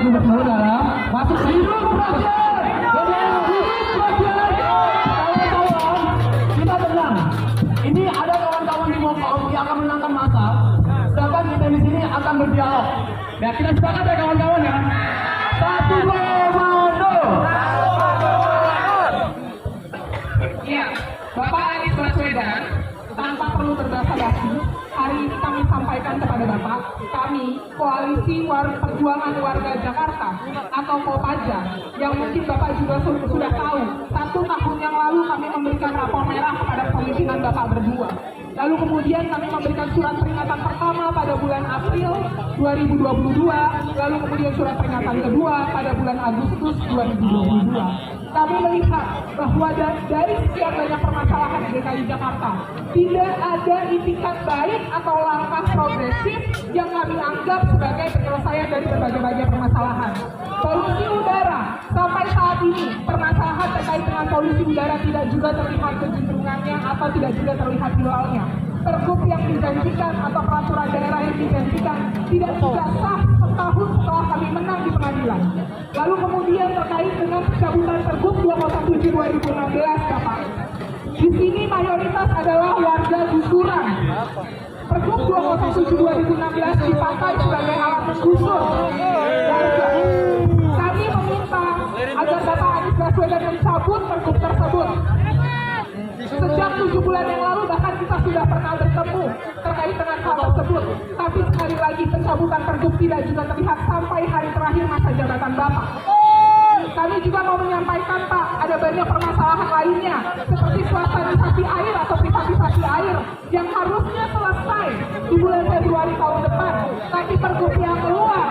lagi bertemu dalam masuk hidup Kawan-kawan, kita tenang. Ini ada kawan-kawan di Mokong yang akan menangkan masa. Sedangkan kita di sini akan berdialog. Ya, kita sepakat ya kawan-kawan ya. 1, 2, maju. Iya, Bapak Anies Baswedan, tanpa perlu berbasa-basi, hari ini kami sampaikan kepada Bapak, kami, Koalisi Perjuangan Warga Jakarta atau Kopaja, yang mungkin Bapak juga sudah tahu, 1 tahun yang lalu kami memberikan rapor merah kepada pemimpinan Bapak berdua. Lalu kemudian kami memberikan surat peringatan pertama pada bulan April 2022, lalu kemudian surat peringatan kedua pada bulan Agustus 2022. Kami melihat bahwa dari sekian banyak permasalahan di DKI Jakarta, tidak ada itikat baik atau langkah progresif yang kami anggap sebagai penyelesaian dari berbagai permasalahan. Polusi udara, sampai saat ini permasalahan terkait dengan polusi udara tidak juga terlihat kecenderungannya atau tidak juga terlihat hilalnya. Pergub yang dijanjikan atau peraturan daerah yang dijanjikan tidak juga sah setahun setelah kami menang di pengadilan. Lalu kemudian terkait dengan pencabutan Pergub 207/2016, Bapak. Di sini mayoritas adalah warga gusuran. Pergub 207/2016 dipakai sebagai alat menggusur warga. Kami meminta agar Bapak Anies Baswedan mencabut Pergub tersebut. Sejak 7 bulan yang lalu bahkan kita sudah pernah bertemu terkait dengan hal tersebut. Tapi sekali lagi pencabutan Pergub tidak juga terlihat sampai hari terakhir masa jabatan Bapak. Kami juga mau menyampaikan Pak, ada banyak permasalahan lainnya seperti swastadisasi air atau privatisasi air yang harusnya selesai di bulan Februari tahun depan. Tapi Pergub yang keluar,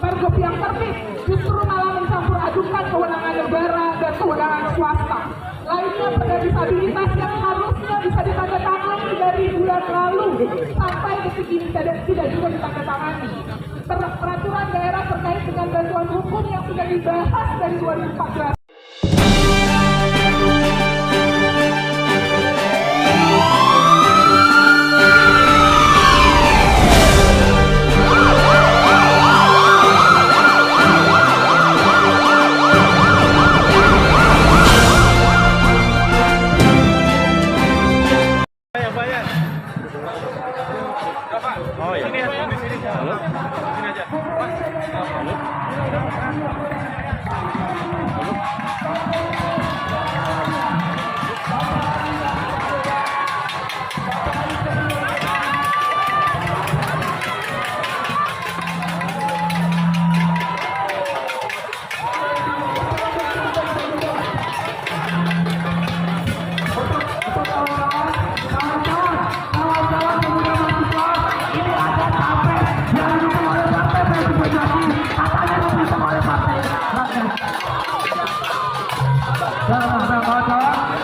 Pergub yang terbit justru malah mencampur adukan kewenangan negara dan kewenangan swasta. Lainnya pada disabilitas yang harusnya bisa ditandatangani dari bulan lalu sampai detik ini tidak juga ditandatangani. Peraturan daerah terkait dengan bantuan hukum yang sudah dibahas dari 2014. Oh ya. Sini aja. Halo. Sini aja. Halo.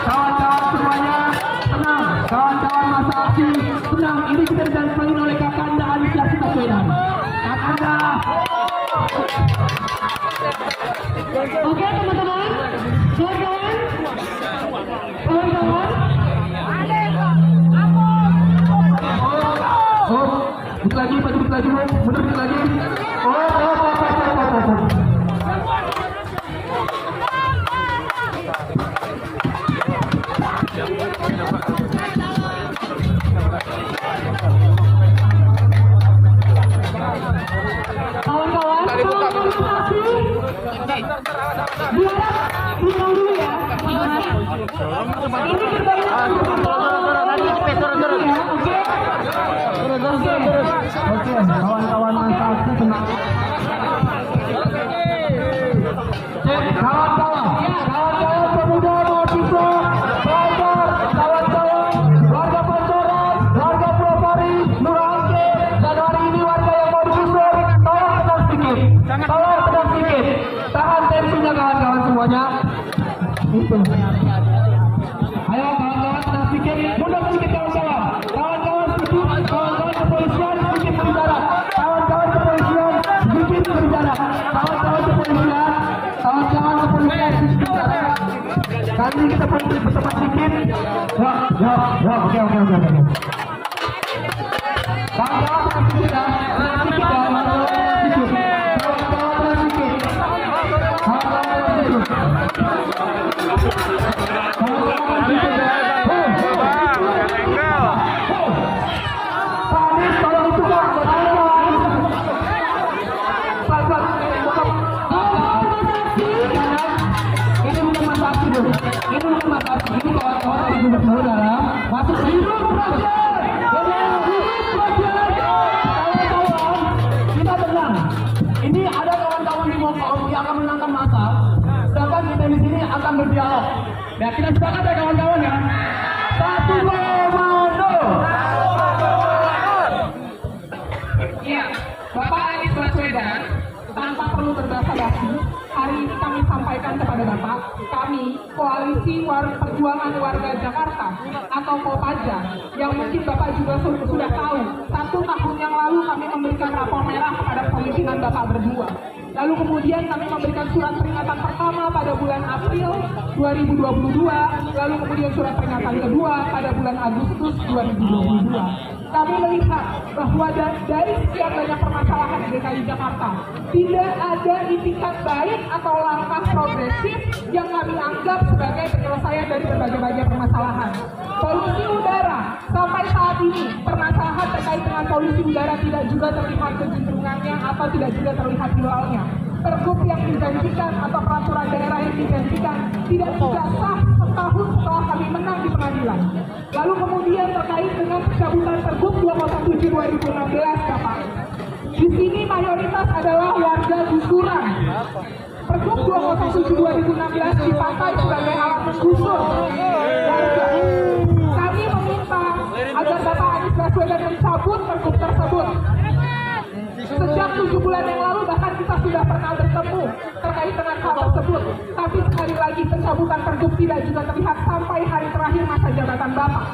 Kawan-kawan semuanya tenang, kawan-kawan masa aksi tenang. Ini kita didampingi oleh Kakanda Anies Baswedan. Kakanda. Oke teman-teman, kawan-kawan. Oh, dikit lagi, mundur dikit lagi. Kawan-kawan, kawan-kawan masa aksi tenang. Kawan-kawan pemuda mahasiswa, kawan-kawan warga Pancoran, warga Pulau-Pari, Lurah Angke, dan hari ini warga yang mau digusur, tolong tenang sedikit, tahan tensinya kawan-kawan semuanya. Itu. Ayo kawan-kawan tenang sedikit, mundur sedikit kawan-kawan. Kawan-kawan kepolisian sedikit berbicara. Kawan-kawan kepolisian sedikit berbicara. Kali ini kita perlu berteman sedikit. Oke. Kawan-kawan sedikit ya. berdialog. Nah, kita sepakat ya kawan-kawan ya. 1, 2, maju. Iya, Bapak Anies Baswedan, tanpa perlu berbasa-basi, hari ini kami sampaikan kepada Bapak, kami Koalisi Perjuangan Warga Jakarta atau Kopaja, yang mungkin Bapak juga sudah tahu, 1 tahun yang lalu kami memberikan rapor merah kepada pemimpinan Bapak berdua. Lalu kemudian kami memberikan surat peringatan pertama pada bulan April 2022, lalu kemudian surat peringatan kedua pada bulan Agustus 2022. Kami melihat bahwa dari sekian banyak permasalahan di DKI Jakarta, tidak ada itikat baik atau langkah progresif yang kami anggap sebagai penyelesaian dari berbagai permasalahan. Polusi udara, sampai saat ini permasalahan terkait dengan polusi udara tidak juga terlihat kecenderungannya atau tidak juga terlihat hilalnya. Pergub yang dijanjikan atau peraturan daerah yang dijanjikan tidak juga sah setahun setelah kami menang di pengadilan. Lalu kemudian terkait dengan pencabutan Pergub 207/2016, Bapak. Di sini mayoritas adalah warga gusuran. Pergub 207/2016 dipakai sebagai alat menggusur warga. Kami meminta agar Bapak Anies Baswedan mencabut Pergub tersebut. Sejak 7 bulan yang lalu bahkan kita sudah pernah bertemu terkait dengan hal tersebut. Tapi sekali lagi pencabutan Pergub tidak juga terlihat sampai hari terakhir masa jabatan Bapak.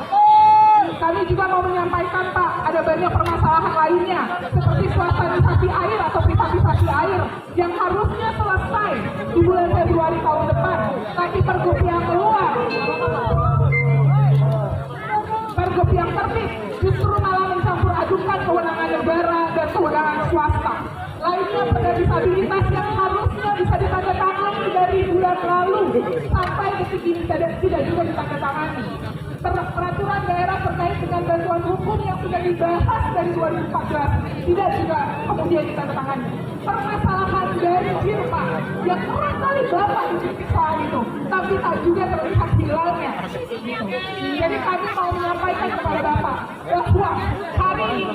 Kami juga mau menyampaikan, Pak, ada banyak permasalahan lainnya seperti swastanisasi air atau privatisasi air yang harusnya selesai di bulan Februari tahun depan. Tapi Pergub yang keluar, Pergub yang terbit justru malah mencampur adukan kewenangan negara dan kewenangan swasta. Lainnya pada disabilitas yang harusnya bisa ditandatangani dari bulan lalu sampai detik ini tidak juga ditandatangani. Peraturan daerah terkait dengan bantuan hukum yang sudah dibahas dari 2014 tidak juga kemudian ditandatangani. Permasalahan dari Jirpa yang kerap kali Bapak dikritik soal itu, tapi tak juga terlihat hilalnya. Jadi kami mau menyampaikan kepada Bapak bahwa hari ini,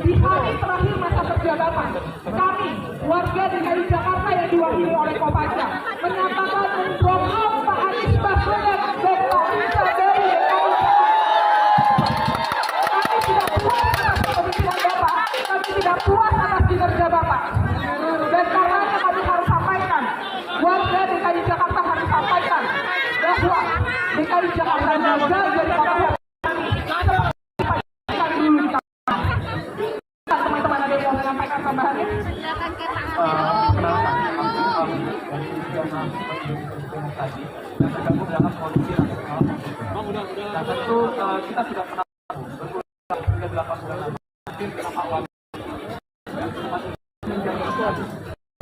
di hari terakhir masa kerja Bapak, kami warga DKI Jakarta yang diwakili oleh Kopaja menyatakan drop out Pak Anies Baswedan dan Pak Anies dari DKI Jakarta. Kami tidak puas atas kepemimpinan Bapak, kami tidak puas atas kinerja Bapak. Dan karenanya kami harus sampaikan, warga DKI Jakarta harus sampaikan bahwa DKI Jakarta gagal jadi kota. Teman-teman ada yang mau menyampaikan tambahannya? Dan tentu kita sudah pernah sudah 8 bulan hampir ke awal.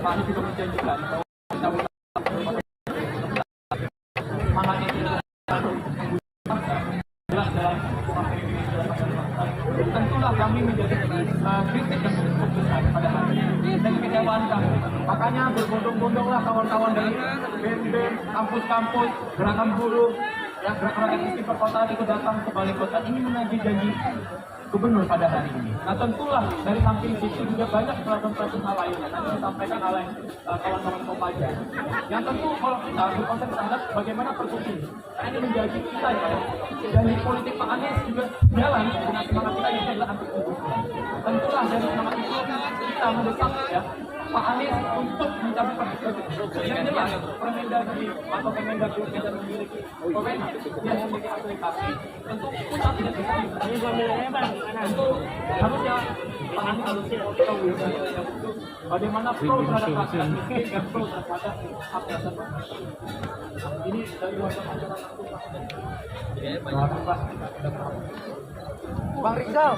Kami juga menjanjikan bahwa semangatnya tidak jelas dalam tentulah kami menjadi kritik yang cukup besar pada hari ini dan kekecewaan kami. Makanya berbondong-bondonglah kawan-kawan dari BEM, kampus-kampus, gerakan buruh, yang gerakan aktivis perkotaan itu datang ke balai kota ini menagih janji gubernur pada hari ini. Nah tentulah dari samping itu juga banyak peraturan hal lainnya. Nanti disampaikan oleh kawan-kawan Kopaja. Yang tentu kalau kita berkonsep terhadap bagaimana Pergub ini, karena ini menjadi kita ya. Janji politik Pak Anies juga jalan dengan semangat kita yang adalah anti korupsi. Tentulah dari semangat itu kita mendesak ya Pak Anies untuk mencabut Pergub. Yang jelas Permendagri atau Kemendagri tidak memiliki wewenang, dia memiliki aplikasi. Tentu pusat tidak bisa. Tentu harusnya Pak Anies harusnya tahu bagaimana pro terhadap rakyat miskin dan pro terhadap hak dasar manusia. Ini dari warga masyarakat. Bang Rizal.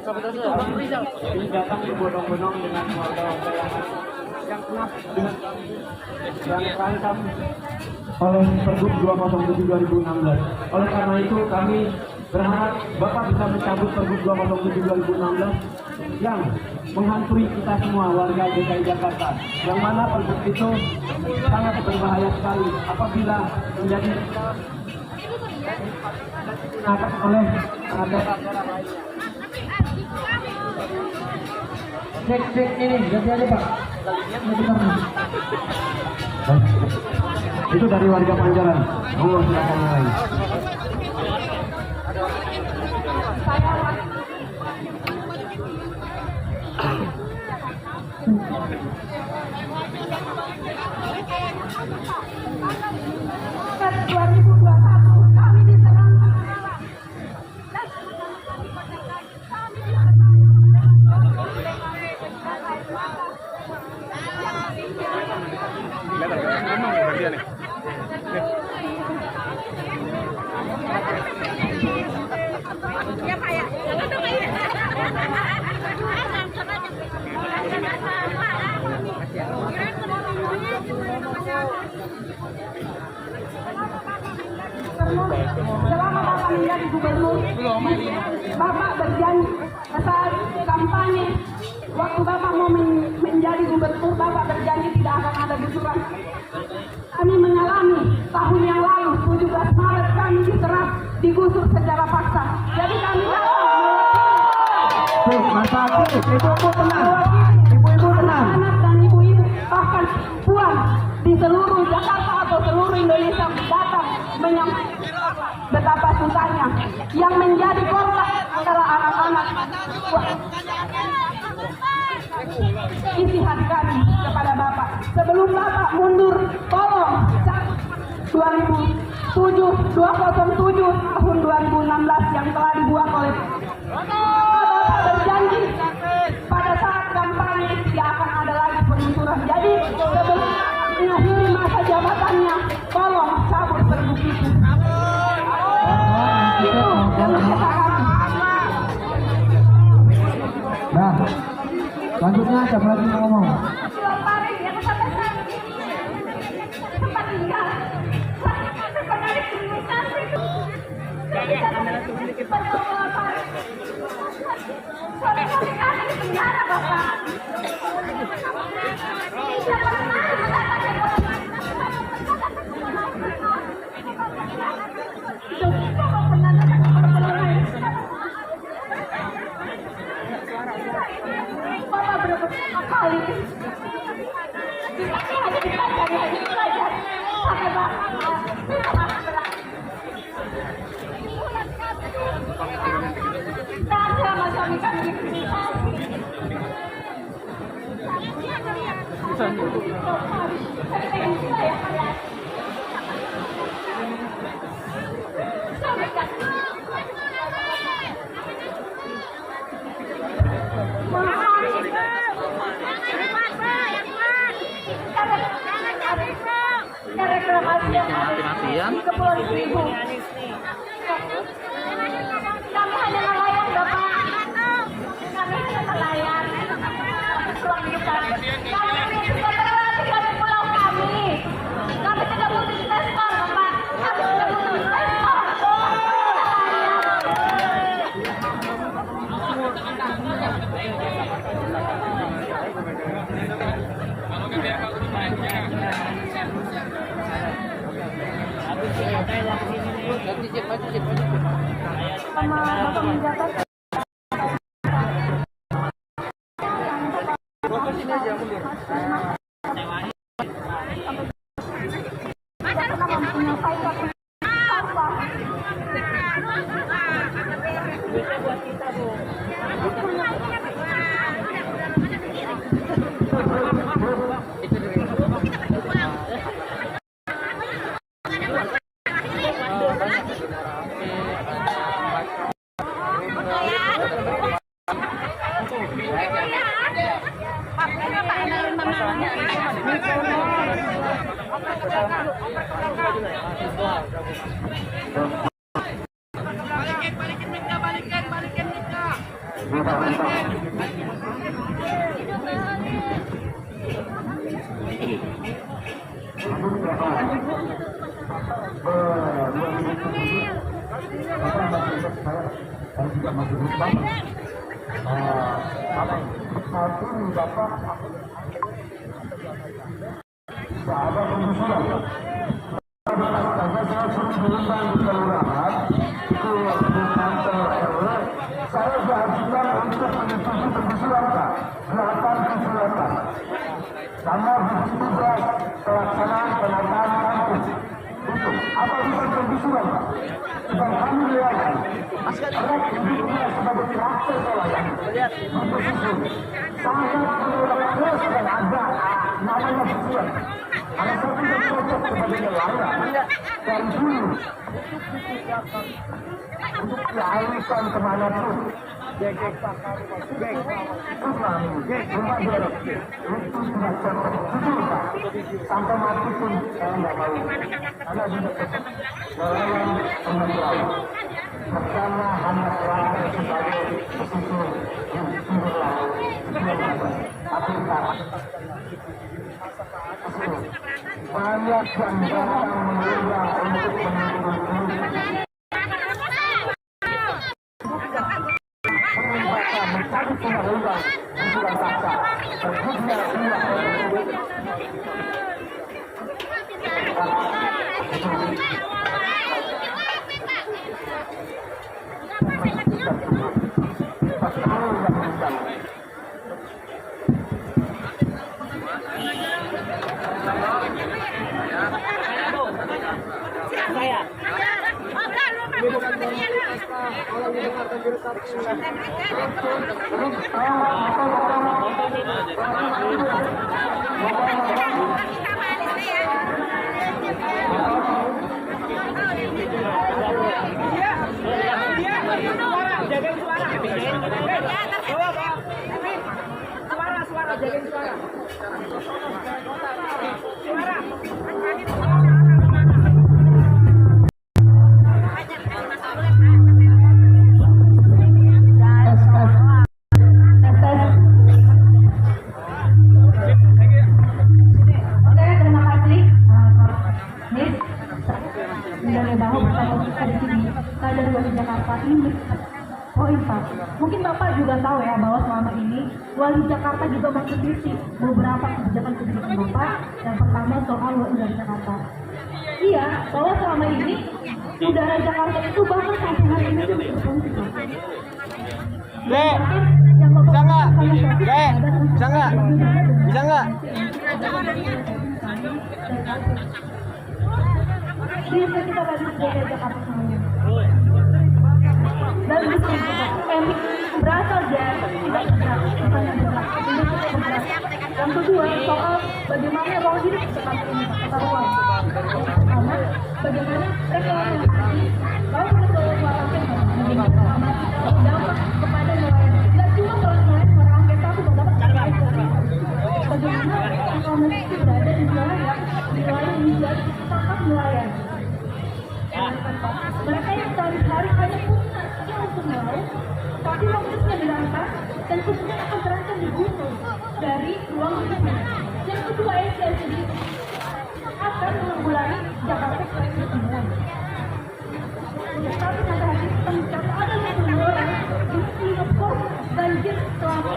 Bang Rizal. Ini datang berbondong-bondong dengan warga-warga yang kenap dengan yang terancam oleh Pergub 207/2016. Oleh karena itu kami berharap Bapak bisa mencabut Pergub 207/2016 yang menghantui kita semua warga DKI Jakarta. Yang mana Pergub itu sangat berbahaya sekali apabila menjadi digunakan oleh daerah-daerah lainnya. Cek ini, ganti aja Pak. Itu dari warga Panjalan. Oh, silakan mulai. Kami diserang ya Pak ya. Selama Bapak menjadi gubernur, Bapak berjanji saat kampanye, waktu Bapak mau menjadi gubernur, Bapak berjanji tidak akan ada gusuran. Kami mengalami tahun yang lalu, 17 Maret kami diserang, digusur secara paksa. Jadi kami Ibu-ibu tenang. Ibu-ibu tenang. anak dan ibu-ibu, bahkan puan di seluruh Jakarta atau seluruh Indonesia datang menyampaikan betapa susahnya. Yang menjadi korban adalah anak-anak. Isi hati kami kepada Bapak. Sebelum Bapak mundur, tolong 207 tahun 2016 yang telah dibuat oleh Bapak berjanji pada saat kampanye tidak akan ada lagi penggusuran. Jadi sebelum mengakhiri masa jabatannya, tolong cabut pergub itu. Itu yang kita kami. Nah, selanjutnya siapa lagi yang ngomong? Bapak berapa kali Mati-matian. di Kepulauan Seribu. Kami hanya nelayan, Bapak. Kami hanya nelayan. Ruang kita. Kami tidak terlatih dari pulau kami. Kami tidak butuh investor, Bapak. Kami tidak butuh investor. Sama Bapak menjabat. saya diajukan untuk menyetujui revisi angka 878 sama revisi juga pelaksanaan penataan kampus itu apa bukan revisi angka sedang kami lihat karena hidupnya sebagai praktek pelayan untuk itu sangat menolak terus dan ada namanya tujuan ada satu yang cocok sebagai nelayan dan dulu untuk dialihkan kemanapun itu sudah cocok sampai mati pun saya nggak mau karena sudah cocok nelayan pengelolaan bersama anak terakhir sebagai pesisir yang timur laut Afrika banyak yang datang mengira untuk menurunkan mencari undang-undang bukan paksa terjadinya Mungkin Bapak juga tahu ya bahwa selama ini Wali Jakarta juga mengkritisi beberapa kebijakan Bapak. Yang pertama soal udara Jakarta. Iya, bahwa selama ini udara Jakarta itu bahkan sampai hari ini berfungsi. Bisa nggak? Bisa nggak? Bisa nggak? Bisa kita bagi udara Jakarta semuanya. Dan emik berasal dari tidak bergerak, bukannya bergerak, industri bergerak. Yang kedua, soal bagaimana ruang hidup Jakarta ini, tata ruang. Pertama, bagaimana reklamasi, kalau kita reklamasi dampak kepada nelayan. Tidak cuma kalau nelayan orang kita itu dapat air. Bagaimana reklamasi itu berada di nelayan menjadi tempat nelayan. Mereka yang sehari-hari hanya punya untuk melaut, tapi waktunya dirampas dan kemudian akan terancam dibunuh dari ruang hidupnya. Yang kedua SDG akan menanggulangi Jakarta selain pertemuan. Tapi sampai hari ini kita mencatat ada 50 orang di Singapura banjir selama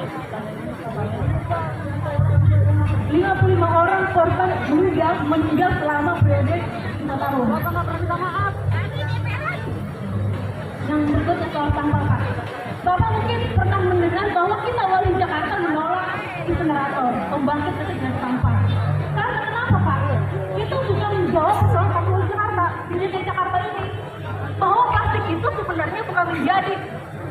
55 orang korban meninggal selama periode 5 tahun. Yang berikutnya soal sampah, Pak. Bapak mungkin pernah mendengar bahwa kita Wali Jakarta menolak insinerator, pembangkit listrik sampah. Karena kenapa, Pak? Itu bukan menjawab soal Wali Jakarta, di DKI Jakarta ini, bahwa plastik itu sebenarnya bukan menjadi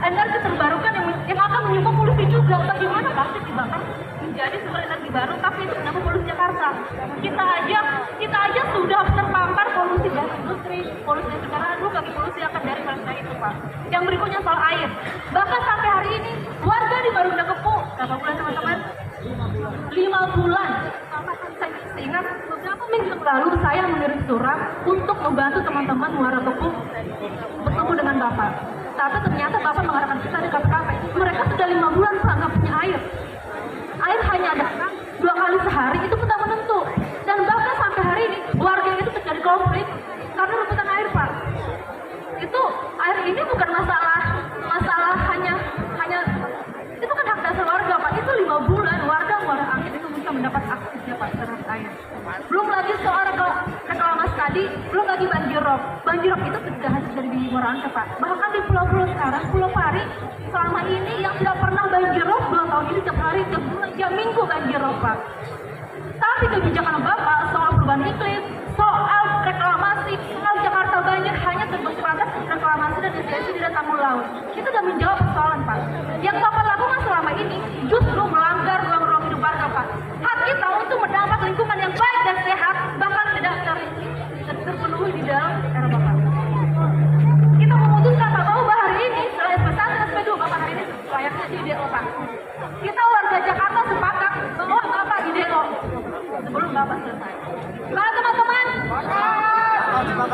energi terbarukan yang akan menyumbang polusi juga. Bagaimana plastik dibakar menjadi sumber energi baru, tapi itu kenapa polusi Jakarta? Kita aja sudah terpapar polusi dari industri, polusi sekarang dulu kaki polusi akan dari mereka itu, Pak. Yang berikutnya soal air. Bahkan sampai hari ini warga di Marunda-Kepo, berapa bulan teman-teman? 5 bulan. Saya ingat beberapa minggu lalu saya mengirim surat untuk membantu teman-teman Muara-Kepo bertemu dengan Bapak. Tapi ternyata Bapak mengarahkan kita di KPKP. Mereka sudah 5 bulan Pak nggak punya air. Air hanya datang 2 kali sehari, itu pun tak menentu. Dan bahkan sampai hari ini warga itu terjadi konflik karena rebutan air, Pak. Itu air ini bukan masalah hanya itu kan hak dasar warga, Pak. Itu 5 bulan warga Muara Angke itu bisa mendapat akses ya, Pak, terhadap air. Belum lagi soal reklamasi tadi, belum lagi banjir rob. Banjir rob itu tidak hanya dari di Muara Angke, Pak. Bahkan di pulau-pulau sekarang, Pulau Pari, selama ini yang tidak pernah banjir rob, 2 tahun ini tiap hari, tiap minggu banjir rob, Pak. Tapi kebijakan Bapak soal perubahan iklim, soal reklamasi, soal Jakarta banjir hanya terbatas reklamasi dan destinasi tidak tanggul laut. Itu sudah menjawab persoalan, Pak. Yang Bapak lakukan selama ini justru melanggar ruang-ruang hidup warga, Pak. Hak kita untuk mendapat lingkungan yang baik dan sehat, bahkan tidak terpenuhi di dalam era Bapak. Kita memutuskan Pak bahwa hari ini setelah SP1 dan SP2 Bapak hari ini layaknya di DO, Pak. Kita warga Jakarta sepakat bahwa Bapak di DO sebelum Bapak selesai. Semangat teman-teman. Terima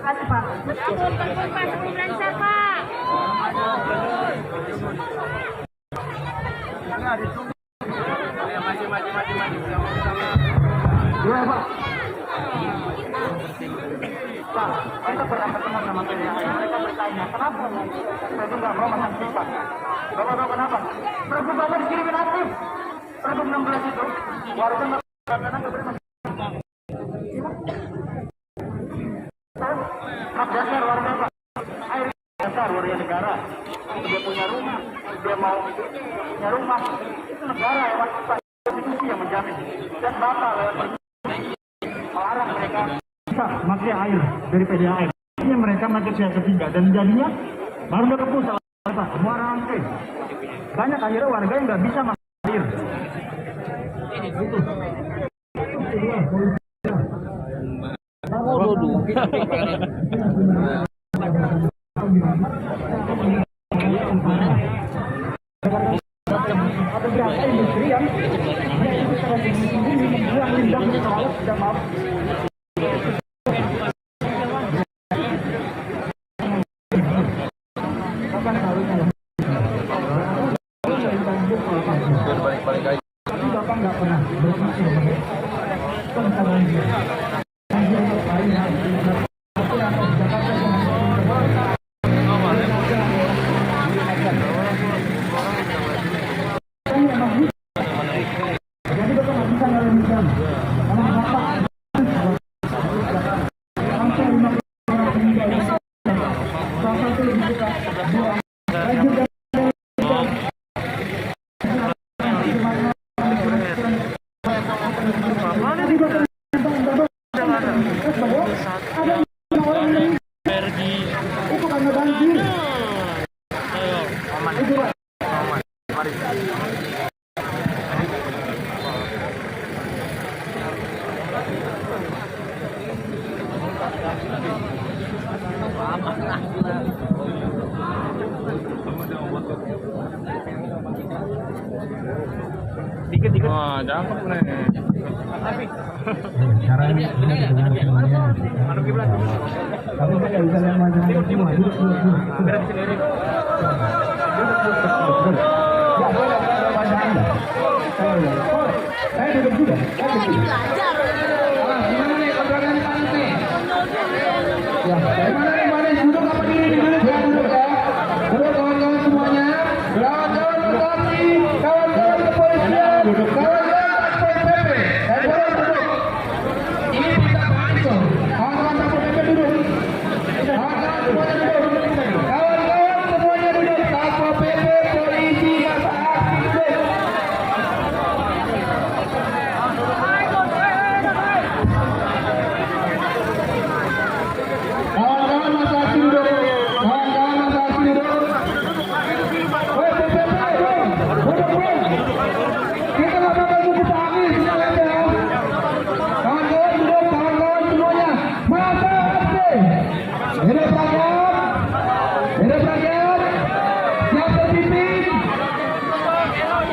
kasih, Pak. Sebelum lancar, Pak. Iya, Pak. Pak, kita pernah ketemu sama PDAM. Mereka bertanya, kenapa saya itu nggak mau masang pipa? Bapak tahu kenapa? Pergub Bapak diskriminatif. Pergub 16 itu, warga nggak boleh masang. Hak dasar warga, Pak. Air dasar warga negara. Dia punya rumah, dia mau punya rumah. Itu negara yang wajib, Pak. Konstitusi yang menjamin. Dan Bapak lewat melarang mereka bisa pakai air dari PDAM. Ini mereka pakai siap ketiga dan jadinya baru udah kepus Muara Angke. Banyak akhirnya warga yang nggak bisa pakai air. Ada berapa industri yang itu secara sendiri membuang limbah ke laut dan maaf. Bapak nggak pernah berpikir tentang banjir. Jadi Bapak nggak bisa ngalamin karena Bapak sampai 50 orang meninggal. Salah satu lebih suka buang banjir dan dikit-dikit. Wah, cakep nih. Caranya dengan semuanya. Tapi saya bisa lihat macam-macam semua. Duduk. Ya, boleh wajah Anda. Saya duduk juga. Gimana nih kontrakan pantai? Ya, gimana nih Manis? Duduk apa diri? Duduk ya, duduk ya. Duduk kawan-kawan semuanya. Kawan-kawan Bupati, kawan-kawan kepolisian, kawan-kawan PPP. Duduk. Ini kita bantu. Kawan-kawan PPP duduk. Kawan-kawan semuanya duduk. Kawan-kawan semuanya duduk. Satpol PP, polisi, masa aksi duduk. Kawan-kawan masa aksi duduk. Kawan-kawan masa aksi duduk. Woi PPP, duduk. Kita nggak bakal tunggu Pak Anies, silakan ya. Kawan-kawan duduk, kawan-kawan semuanya. Masa aksi. Hidup rakyat. Hidup rakyat. Yang terpimpin.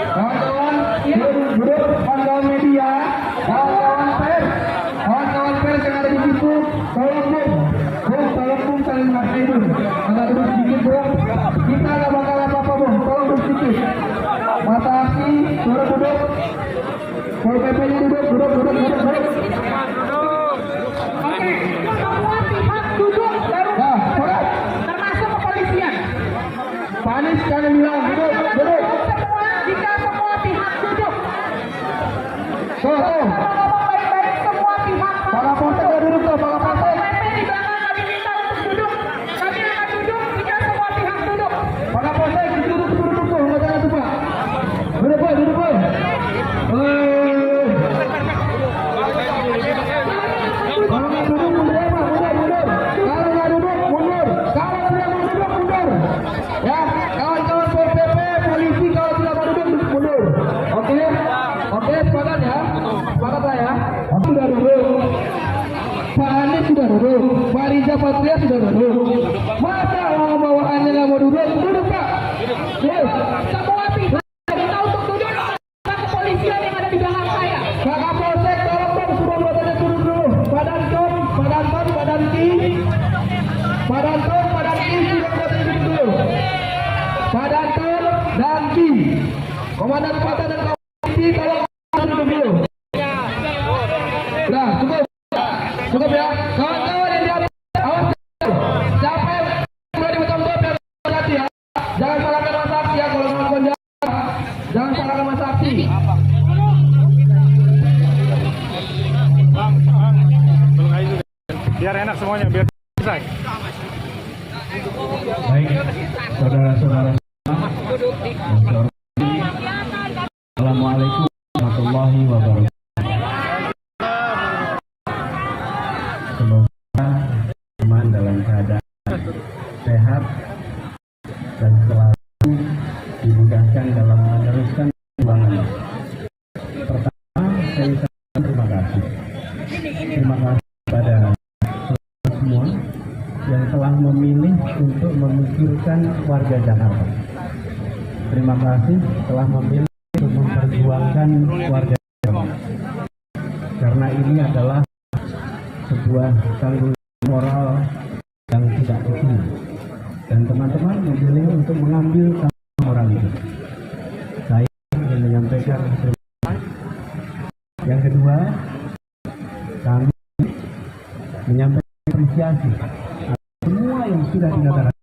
Kawan-kawan duduk, kawan-kawan media, kawan-kawan pers yang ada di situ, tolong saling memakai dulu. Agak duduk sedikit bro. Kita nggak bakal apa-apa bro. Tolong duduk sedikit. Mata aksi, suruh duduk. Pol PP-nya duduk. Oke, semua pihak duduk baru termasuk kepolisian. Pak Anies sekali bilang duduk. Jika semua pihak duduk, Tuh. baik-baik semua pihak. Pak Kapolsek duduk tuh, Pak Kapolsek. sudah duduk, Pak Riza Patria sudah duduk. Masa orang bawaannya nggak mau duduk? Duduk Pak. Yes. Semua pihak minta untuk duduk. Pak kepolisian yang ada di belakang saya. Pak Kapolsek, tolong dong semua badannya turun dulu. Pak Danton, Pak Danton, Pak Danti. Pak Danton, Pak Danti, sudah badannya duduk dulu. Pak Danton, Danti. Komandan Pata dan Danti, tolong duduk dulu. Nah, cukup. Cukup ya. Kawan-kawan yang di atas, awas. Siapa yang sudah dibetul-betul biar hati ya. Jangan salahkan masa aksi ya kalau melakukan jalan. Jangan salahkan masa aksi. Biar enak semuanya, biar selesai. Baik, saudara-saudara. Assalamualaikum warahmatullahi wabarakatuh. Semoga teman dalam keadaan sehat dan selalu dimudahkan dalam meneruskan perjuangan. Pertama, saya ucapkan terima kasih. Terima kasih kepada semua yang telah memilih untuk memikirkan warga Jakarta. Terima kasih telah memilih untuk memperjuangkan warga Jakarta. Karena ini adalah sebuah tanggung jawab moral yang tidak kecil. Dan teman-teman memilih untuk mengambil tanggung moral itu. Saya ingin menyampaikan terima kasih. Yang kedua, kami menyampaikan apresiasi semua yang sudah dilakukan.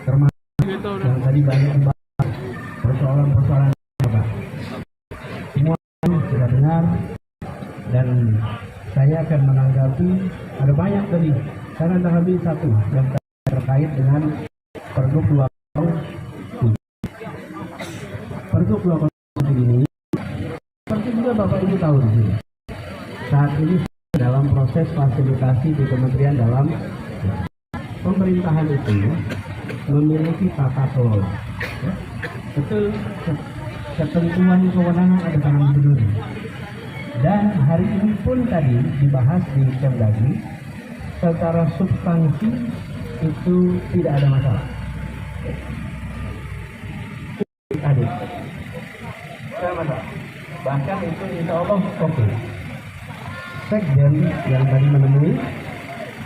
Termasuk yang tadi banyak dibahas persoalan-persoalan apa. Semua sudah dengar dan saya akan menanggapi. Ada banyak tadi. Karena terlebih satu yang terkait dengan Pergub 207. Pergub 207 ini seperti juga Bapak Ibu tahu di sini. Saat ini dalam proses fasilitasi di Kementerian Dalam Pemerintahan itu memiliki tata kelola. Betul, ketentuan kewenangan ada tangan gubernur. Dan hari ini pun tadi dibahas di Kemdagri, secara substansi itu tidak ada masalah. Adik, tidak ada masalah. Bahkan itu insya Allah oke. Sekjen yang tadi menemui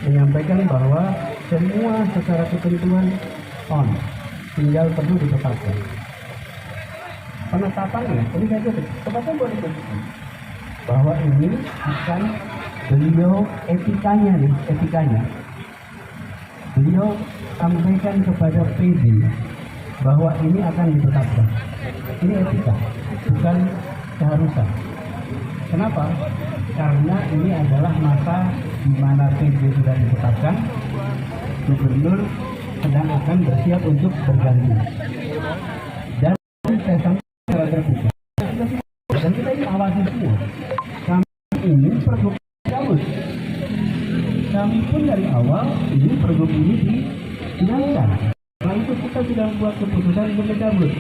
menyampaikan bahwa semua secara ketentuan on, tinggal perlu ditetapkan. Penetapannya, ini saya kutip, tepatnya boleh dikutip bahwa ini akan beliau etikanya nih, etikanya beliau sampaikan kepada PD bahwa ini akan ditetapkan. Ini etika, bukan keharusan. Kenapa? Karena ini adalah masa di mana PD sudah ditetapkan, gubernur sedang akan bersiap untuk berganti. Dan saya sampaikan secara terbuka. Dan kita ini awasi semua. Kami ini pergub cabut. Kami pun dari awal ini pergub ini dijalankan. Setelah itu kita sudah buat keputusan untuk mencabut.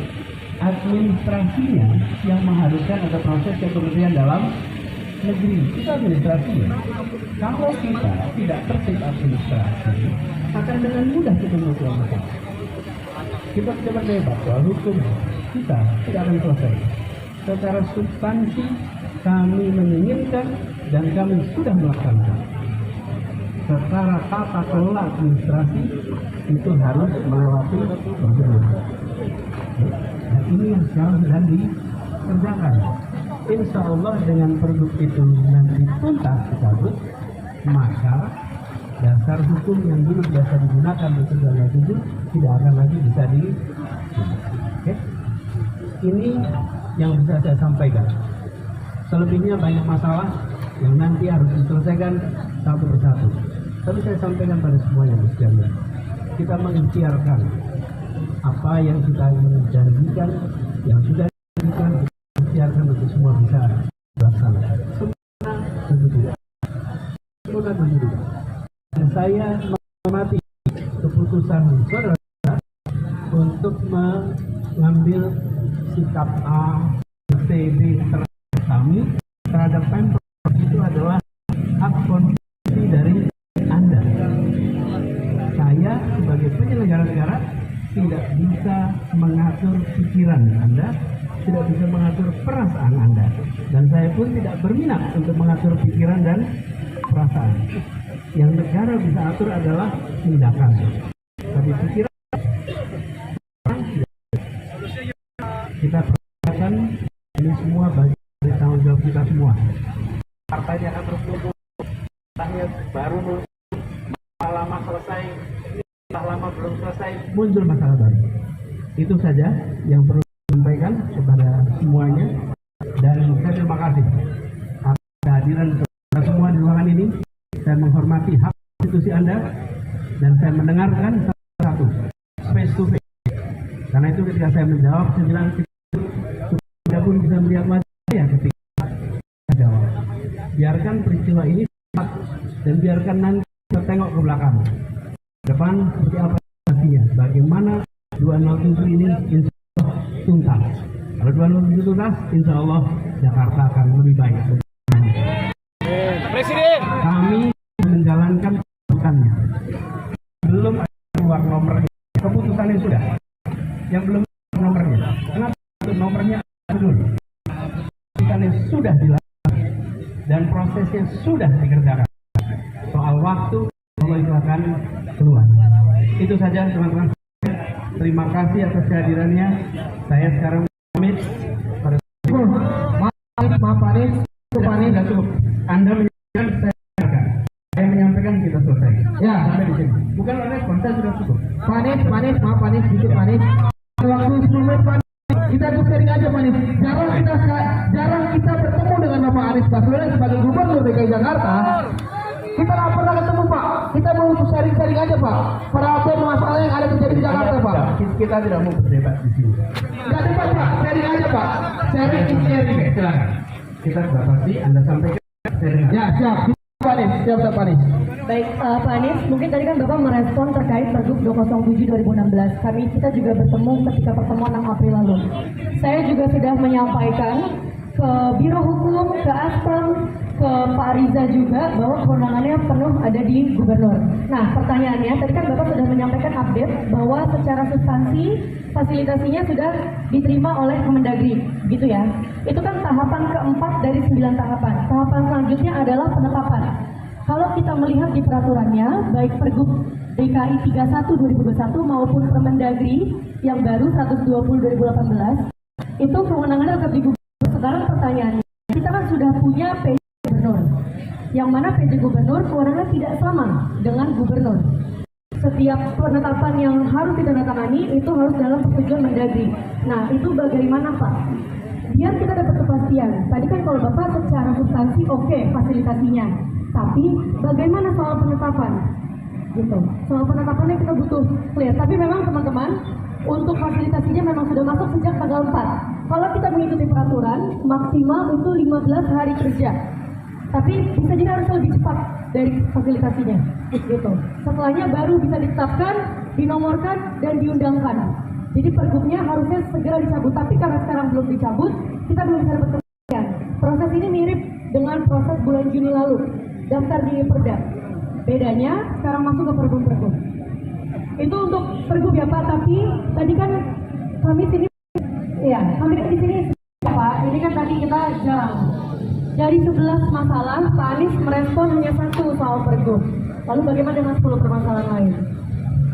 Administrasinya yang mengharuskan ada proses ke Kementerian Dalam Negeri. Itu administrasinya. Kalau kita tidak tertib administrasi, akan dengan mudah kita melakukan. Kita tidak berdebat soal hukum, kita tidak akan selesai. Secara substansi kami menginginkan dan kami sudah melaksanakan. Secara tata kelola administrasi itu harus melewati prosedur. Dan ini yang sekarang sedang dikerjakan. Insya Allah dengan pergub itu nanti tuntas dicabut, maka dasar hukum yang dulu biasa digunakan untuk segala itu tidak akan lagi bisa di. Oke? Ini yang bisa saya sampaikan. Selebihnya banyak masalah yang nanti harus diselesaikan satu persatu. Tapi saya sampaikan pada semuanya sekalian. Kita mengikhtiarkan apa yang kita janjikan, yang sudah dijanjikan, ikhtiarkan untuk semua bisa dilaksanakan. Sempurna tentu tidak. Sempurna tentu tidak. Dan saya menghormati keputusan saudara untuk mengambil sikap A, C, D terhadap kami, terhadap Pemprov itu adalah hak mengatur pikiran Anda, tidak bisa mengatur perasaan Anda. Dan saya pun tidak berminat untuk mengatur pikiran dan perasaan. Yang negara bisa atur adalah tindakan. Tapi pikiran orang tidak. Kita perhatikan ini semua bagian dari tanggung jawab kita semua. Partainya akan terus tumbuh. Tanya baru lama selesai, lama belum selesai, muncul masalah baru. Itu saja yang perlu sampaikan kepada semuanya, dan saya terima kasih atas kehadiran kepada semua di ruangan ini. Saya menghormati hak konstitusi Anda dan saya mendengarkan satu-satu face to face. Karena itu ketika saya menjawab, saya bilang Anda pun bisa melihat wajah saya ketika saya jawab. Biarkan peristiwa ini dan biarkan nanti kita tengok ke belakang, depan seperti apa hasilnya, bagaimana 207 ini insya Allah tuntas. Kalau 207 tuntas, insya Allah Jakarta akan lebih baik. Presiden, Kami menjalankan keputusannya. Belum ada keluar nomornya. Keputusannya sudah. Yang belum nomornya. Kenapa untuk nomornya belum? Keputusannya sudah dilakukan dan prosesnya sudah dikerjakan. Soal waktu, Allah itu akan keluar. Itu saja teman-teman. Terima kasih atas kehadirannya. Saya sekarang pamit pada maaf Panis, sudah cukup. Anda menyampaikan, saya menyampaikan, kita selesai. Ya, sampai di sini. Bukan respon, saya sudah cukup. Panis, maaf Panis, sedikit Panis. Waktu 10 menit Panis, kita tuh sharing aja Panis. Jarang kita bertemu dengan Bapak Anies Baswedan sebagai Gubernur DKI Jakarta. Kita nggak pernah ketemu Pak. Kita mau sharing aja Pak. Problem masalah yang ada terjadi di Jakarta Pak. Kita tidak mau berdebat di sini. Nggak debat Pak, sharing aja Pak. Sharing. Silakan. Kita sudah pasti Anda sampaikan. Ya, siap. Siap Pak Anies. Baik, Pak Anies, mungkin tadi kan Bapak merespon terkait Pergub 207 2016. Kita juga bertemu ketika pertemuan 6 April lalu. Saya juga sudah menyampaikan ke Biro Hukum, ke Aspam, ke Pak Riza juga bahwa kewenangannya penuh ada di Gubernur. Nah, pertanyaannya, tadi kan Bapak sudah menyampaikan update bahwa secara substansi fasilitasinya sudah diterima oleh Kemendagri, gitu ya. Itu kan tahapan keempat dari 9 tahapan. Tahapan selanjutnya adalah penetapan. Kalau kita melihat di peraturannya, baik Pergub DKI 31 2021 maupun Permendagri yang baru 120 2018, itu kewenangannya tetap di Gubernur. Sekarang pertanyaannya, kita kan sudah punya PJ Gubernur, yang mana PJ Gubernur kewenangannya tidak sama dengan Gubernur. Setiap penetapan yang harus ditandatangani itu harus dalam persetujuan Mendagri. Nah, itu bagaimana Pak? Biar kita dapat kepastian. Tadi kan kalau Bapak secara substansi oke, fasilitasinya. Tapi bagaimana soal penetapan? Gitu. Soal penetapannya kita butuh clear. Tapi memang teman-teman, untuk fasilitasinya memang sudah masuk sejak tanggal 4. Kalau kita mengikuti peraturan, maksimal itu 15 hari kerja. Tapi bisa jadi harus lebih cepat dari fasilitasinya. Gitu. Setelahnya baru bisa ditetapkan, dinomorkan, dan diundangkan. Jadi pergubnya harusnya segera dicabut. Tapi karena sekarang belum dicabut, kita belum bisa dapat kepastian. Proses ini mirip dengan proses bulan Juni lalu. Daftar di Perda. Bedanya sekarang masuk ke pergub-pergub. Itu untuk pergub ya Pak, tapi tadi kan kami sini, ya kami di sini Pak, ini kan tadi kita jarang. Dari 11 masalah, Pak Anies merespon hanya 1 soal pergub. Lalu bagaimana dengan 10 permasalahan lain?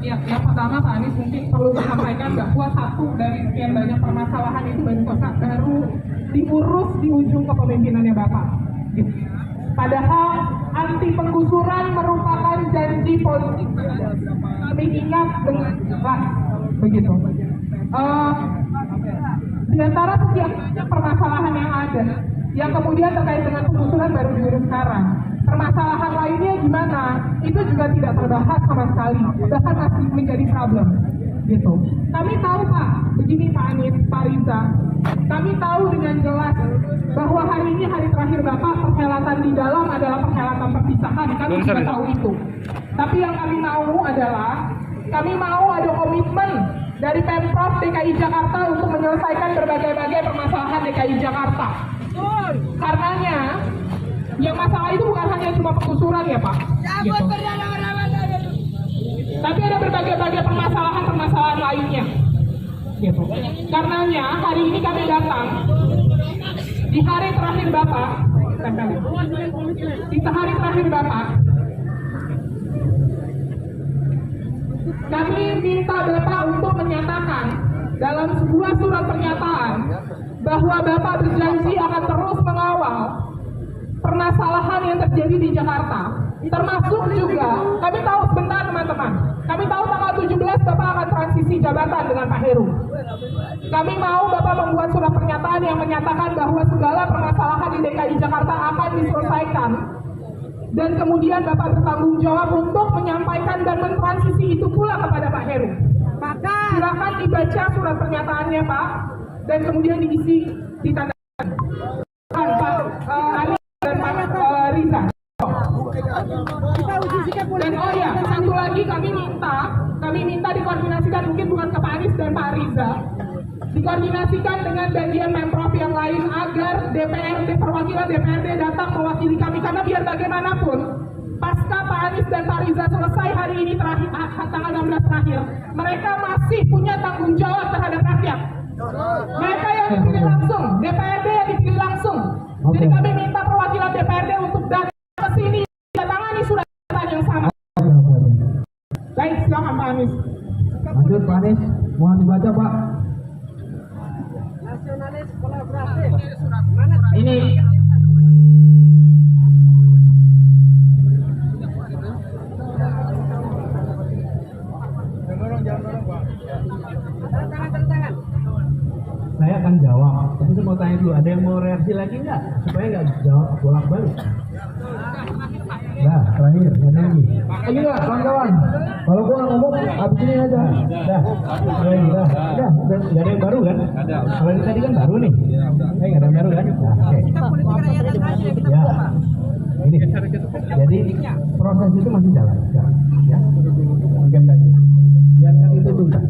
Ya, yang pertama Pak Anies mungkin perlu disampaikan bahwa 1 dari sekian banyak permasalahan itu baru diurus di ujung kepemimpinannya Bapak. Padahal anti penggusuran merupakan janji politik. Kami ingat dengan jelas begitu. Di antara sekian banyak permasalahan yang ada, yang kemudian terkait dengan penggusuran baru diurus sekarang. Permasalahan lainnya gimana? Itu juga tidak terbahas sama sekali, bahkan masih menjadi problem. Gitu. Kami tahu Pak, begini Pak Anies, Pak Riza, kami tahu dengan jelas bahwa hari ini hari terakhir Bapak perhelatan di dalam adalah perhelatan perpisahan, kami juga tahu itu. Tapi yang kami mau adalah, kami mau ada komitmen dari Pemprov DKI Jakarta untuk menyelesaikan berbagai-bagai permasalahan DKI Jakarta. Karenanya, yang masalah itu bukan hanya cuma penggusuran ya Pak. Gitu. Tapi ada berbagai-bagai permasalahan lainnya. gitu. Karenanya hari ini kami datang di hari terakhir Bapak, di hari terakhir Bapak, kami minta Bapak untuk menyatakan dalam sebuah surat pernyataan bahwa Bapak berjanji akan terus mengawal permasalahan yang terjadi di Jakarta. Termasuk juga, kami tahu sebentar teman-teman, kami tahu tanggal 17 Bapak akan transisi jabatan dengan Pak Heru. Kami mau Bapak membuat surat pernyataan yang menyatakan bahwa segala permasalahan di DKI Jakarta akan diselesaikan. Dan kemudian Bapak bertanggung jawab untuk menyampaikan dan mentransisi itu pula kepada Pak Heru. Maka silakan dibaca surat pernyataannya Pak, dan kemudian diisi di tanda Pak Anies dan Pak Riza. Dan oh ya, satu lagi kami minta dikoordinasikan, mungkin bukan ke Pak Anies dan Pak Riza, dikoordinasikan dengan bagian Pemprov yang lain agar DPRD, perwakilan DPRD datang mewakili kami, karena biar bagaimanapun pasca Pak Anies dan Pak Riza selesai hari ini terakhir, tanggal 16 terakhir, mereka masih punya tanggung jawab terhadap rakyat. Mereka yang dipilih langsung, DPRD yang dipilih langsung. Jadi kami minta perwakilan DPRD untuk datang ke sini, tangani surat yang sama. Baik, silakan Pak Anies. Lanjut Pak Anies, mohon dibaca Pak. Nasionalis kolaborasi. Ini saya akan jawab, tapi saya mau tanya dulu, ada yang mau reaksi lagi nggak? Supaya nggak jawab bolak-balik. Nah, terakhir, lagi. Ayo lah, kawan-kawan. Kalau gua ngomong, abis ini aja. Dah, nggak ada yang baru kan? Kalau yang tadi kan baru nih. Nggak ada yang baru kan? Nah, oke. Ya, ini. Jadi proses itu masih jalan, ya. Biarkan itu tuntas.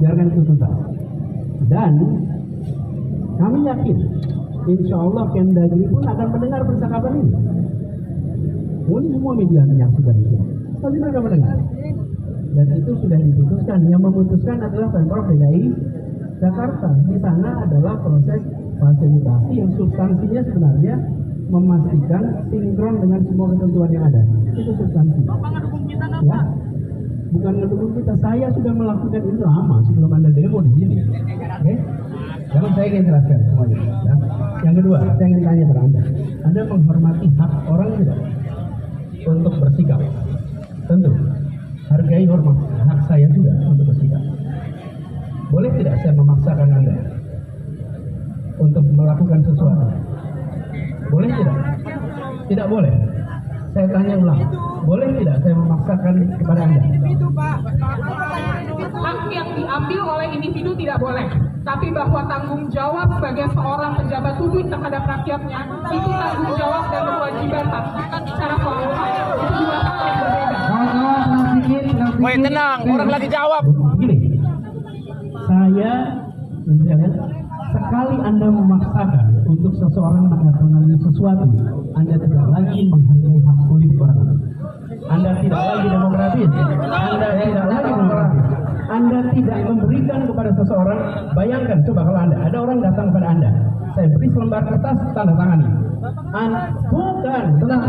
Biarkan itu tuntas. Dan kami yakin, insya Allah Kemdagri pun akan mendengar percakapan ini. Mungkin semua media menyaksikan itu. Pasti mereka mendengar. Dan itu sudah diputuskan. Yang memutuskan adalah Pemprov DKI Jakarta. Di sana adalah proses fasilitasi yang substansinya sebenarnya memastikan sinkron dengan semua ketentuan yang ada. Itu substansi. Ya. Bukan ngedukung kita. Saya sudah melakukan itu lama sebelum Anda demo di sini. Oke? Karena saya ingin jelaskan semuanya. Ya. Yang kedua, saya ingin tanya kepada Anda. Anda menghormati hak orang tidak untuk bersikap? Tentu. Hargai hormat hak saya juga untuk bersikap. Boleh tidak saya memaksakan Anda untuk melakukan sesuatu? Boleh tidak? Tidak boleh. Saya tanya ulang. Boleh tidak saya memaksakan kepada Anda? Hak yang diambil oleh individu tidak boleh, tapi bahwa tanggung jawab sebagai seorang pejabat publik terhadap rakyatnya itu tanggung jawab dan kewajiban Pak. Secara formal itu dua hal yang berbeda. Kawan-kawan, tenang sedikit. Woi tenang, orang lagi jawab. Begini, saya sekali Anda memaksakan untuk seseorang mengakomodir sesuatu, Anda tidak lagi menghargai hak politik orang. Anda tidak lagi demokratis. Anda tidak lagi demokratis. Anda tidak memberikan kepada seseorang. Bayangkan, coba kalau ada orang datang kepada Anda, saya beri selembar kertas, tanda tangani. Bukan, tenang.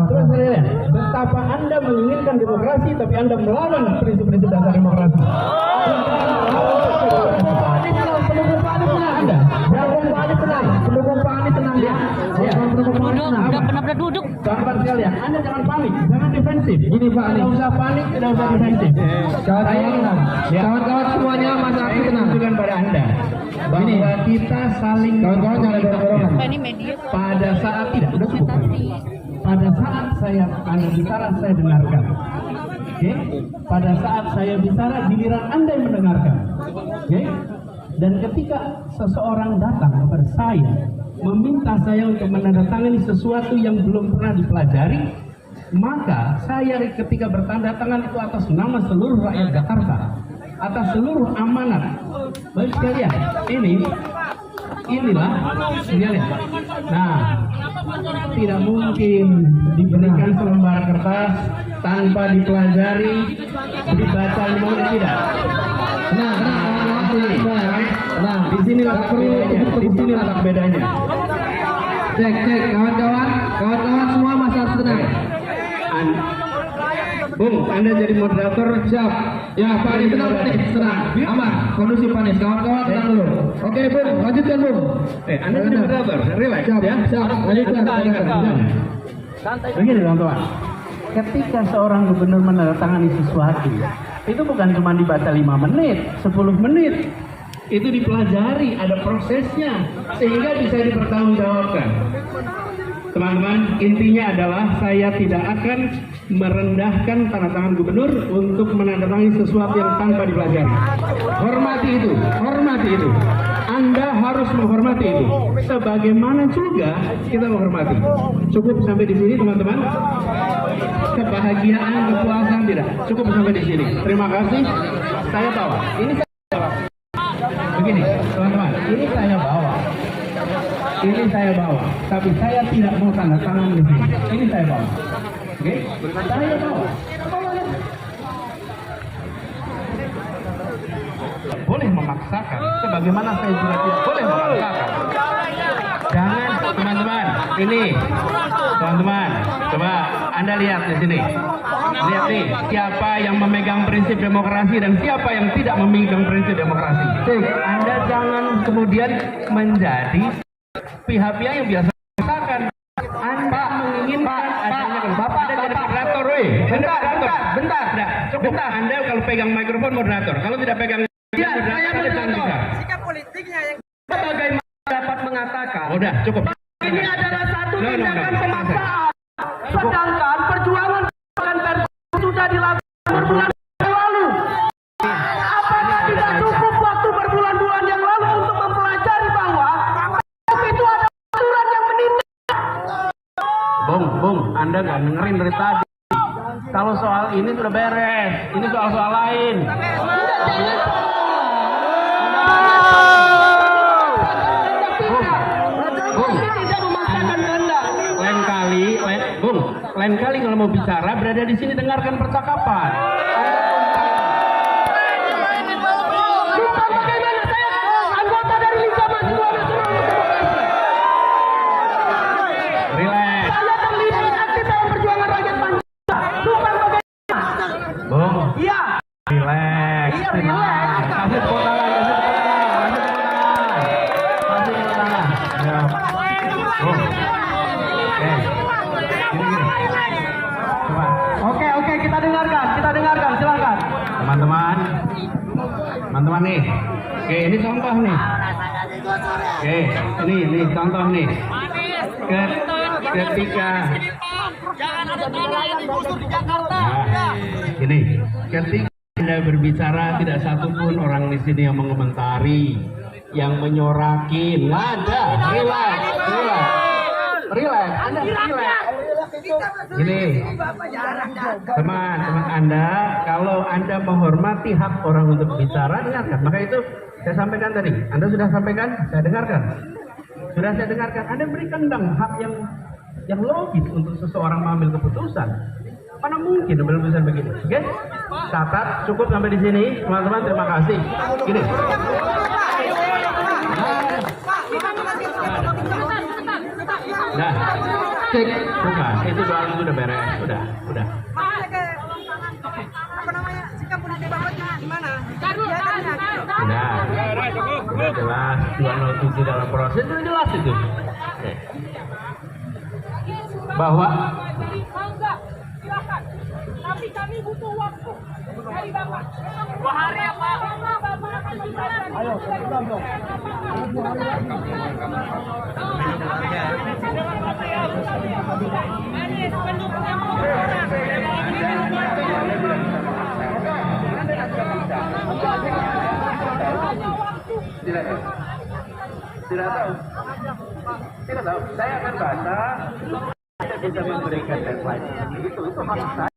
Terus saya lihat, betapa Anda menginginkan demokrasi, tapi Anda melawan prinsip-prinsip dasar demokrasi. Duduk. Sahabat sekalian, Anda jangan panik, jangan defensif. Ini Pak, tidak usah panik, tidak usah defensif. Kawan-kawan semuanya, masa aku tenang pada Anda. Bahwa kita saling kawan-kawan jangan ada dorongan. Pada saat tidak, sudah cukup. Pada saat Anda bicara, saya dengarkan. Oke? Pada saat saya bicara, giliran Anda yang mendengarkan. Oke? Dan ketika seseorang datang kepada saya, meminta saya untuk menandatangani sesuatu yang belum pernah dipelajari, maka saya ketika bertanda tangan itu atas nama seluruh rakyat Jakarta, atas seluruh amanat. Baik sekalian, inilah sekalian. Nah, tidak mungkin diberikan selembar kertas tanpa dipelajari, dibaca, tidak. Nah, Nah, di sini letak bedanya. Di sini letak bedanya. Cek, kawan-kawan semua masa tenang. Bung, Anda jadi moderator. Siap. Ya, Pak Anies tenang, aman, kondusif Pak Anies. Kawan-kawan tenang dulu. Oke, Bung, lanjutkan Bung. Anda jadi moderator. Relax Siap, ya. siap. Lanjutkan. Begini kawan-kawan, ketika seorang gubernur menandatangani sesuatu, itu bukan cuma dibaca 5 menit, 10 menit. Itu dipelajari, ada prosesnya, sehingga bisa dipertanggungjawabkan. Teman-teman, intinya adalah saya tidak akan merendahkan tanda tangan gubernur untuk menandatangani sesuatu yang tanpa dipelajari. Hormati itu, hormati itu. Anda harus menghormati itu. Sebagaimana juga kita menghormati. Cukup sampai di sini, teman-teman. Kebahagiaan, kepuasan tidak. Cukup sampai di sini. Terima kasih. Saya bawa. Ini saya bawa. Begini, teman-teman. Ini saya bawa. Ini saya bawa. Tapi saya tidak mau tanda tangan di sini. Ini saya bawa. Oke? Saya bawa. Boleh memaksakan, sebagaimana saya juga tidak boleh memaksakan. Jangan, teman-teman. Ini, teman-teman, coba Anda lihat di sini. Lihat nih, siapa yang memegang prinsip demokrasi dan siapa yang tidak memegang prinsip demokrasi. Anda jangan kemudian menjadi pihak-pihak yang biasa memaksakan. Anda menginginkan adanya Bapak ada jadi moderator, bentar. Cukup. Anda kalau pegang mikrofon moderator, kalau tidak pegang saya moderator. Sikap politiknya yang Bagaimana dapat mengatakan? Udah, cukup. Ini adalah satu tindakan pemaksaan. Sedangkan perjuangan sudah dilakukan berbulan yang lalu. Apakah tidak cukup waktu berbulan-bulan yang lalu untuk mempelajari bahwa itu ada aturan yang menindak? Bung, Anda nggak dengerin dari tadi. Kalau soal ini sudah beres, ini soal lain. Lain kali kalau mau bicara berada di sini dengarkan percakapan. Bukan bagaimana saya anggota dari Liga Mahasiswa Nasional Demokrasi. Relax. Saya terlibat aktif dalam perjuangan rakyat Pancasila. Bukan bagaimana. Bung. Iya. Relax. Iya, relax. Kasih tepuk tangan, kasih tepuk tangan. Ya. Bung. Oke, kita dengarkan, silakan. Teman-teman nih. Oke, ini contoh nih. Oke, ini contoh nih. Ketika ini, ketika Anda berbicara tidak satupun orang di sini yang mengomentari, yang menyoraki, nada, relax. Anda relax. Ini teman-teman Anda, kalau Anda menghormati hak orang untuk bicara, dengarkan. Maka itu saya sampaikan tadi. Anda sudah sampaikan, saya dengarkan. Sudah saya dengarkan. Anda berikan dong hak yang logis untuk seseorang mengambil keputusan. Mana mungkin ambil keputusan begini? Oke? Catat, cukup sampai di sini, teman-teman. Terima kasih. Gini. Nah, cek, bukan, itu doang sudah beres, udah. apa namanya sikap politik Bapaknya gimana? Udah jelas 207 dalam proses sudah jelas itu. Oke. Bahwa silakan. Tapi kami butuh waktu dari Bapak. 2 hari ya Pak. Bapak akan menjelaskan. Ayo, Tidak tahu. Saya akan baca. Saya bisa memberikan deadline. Itu hak saya.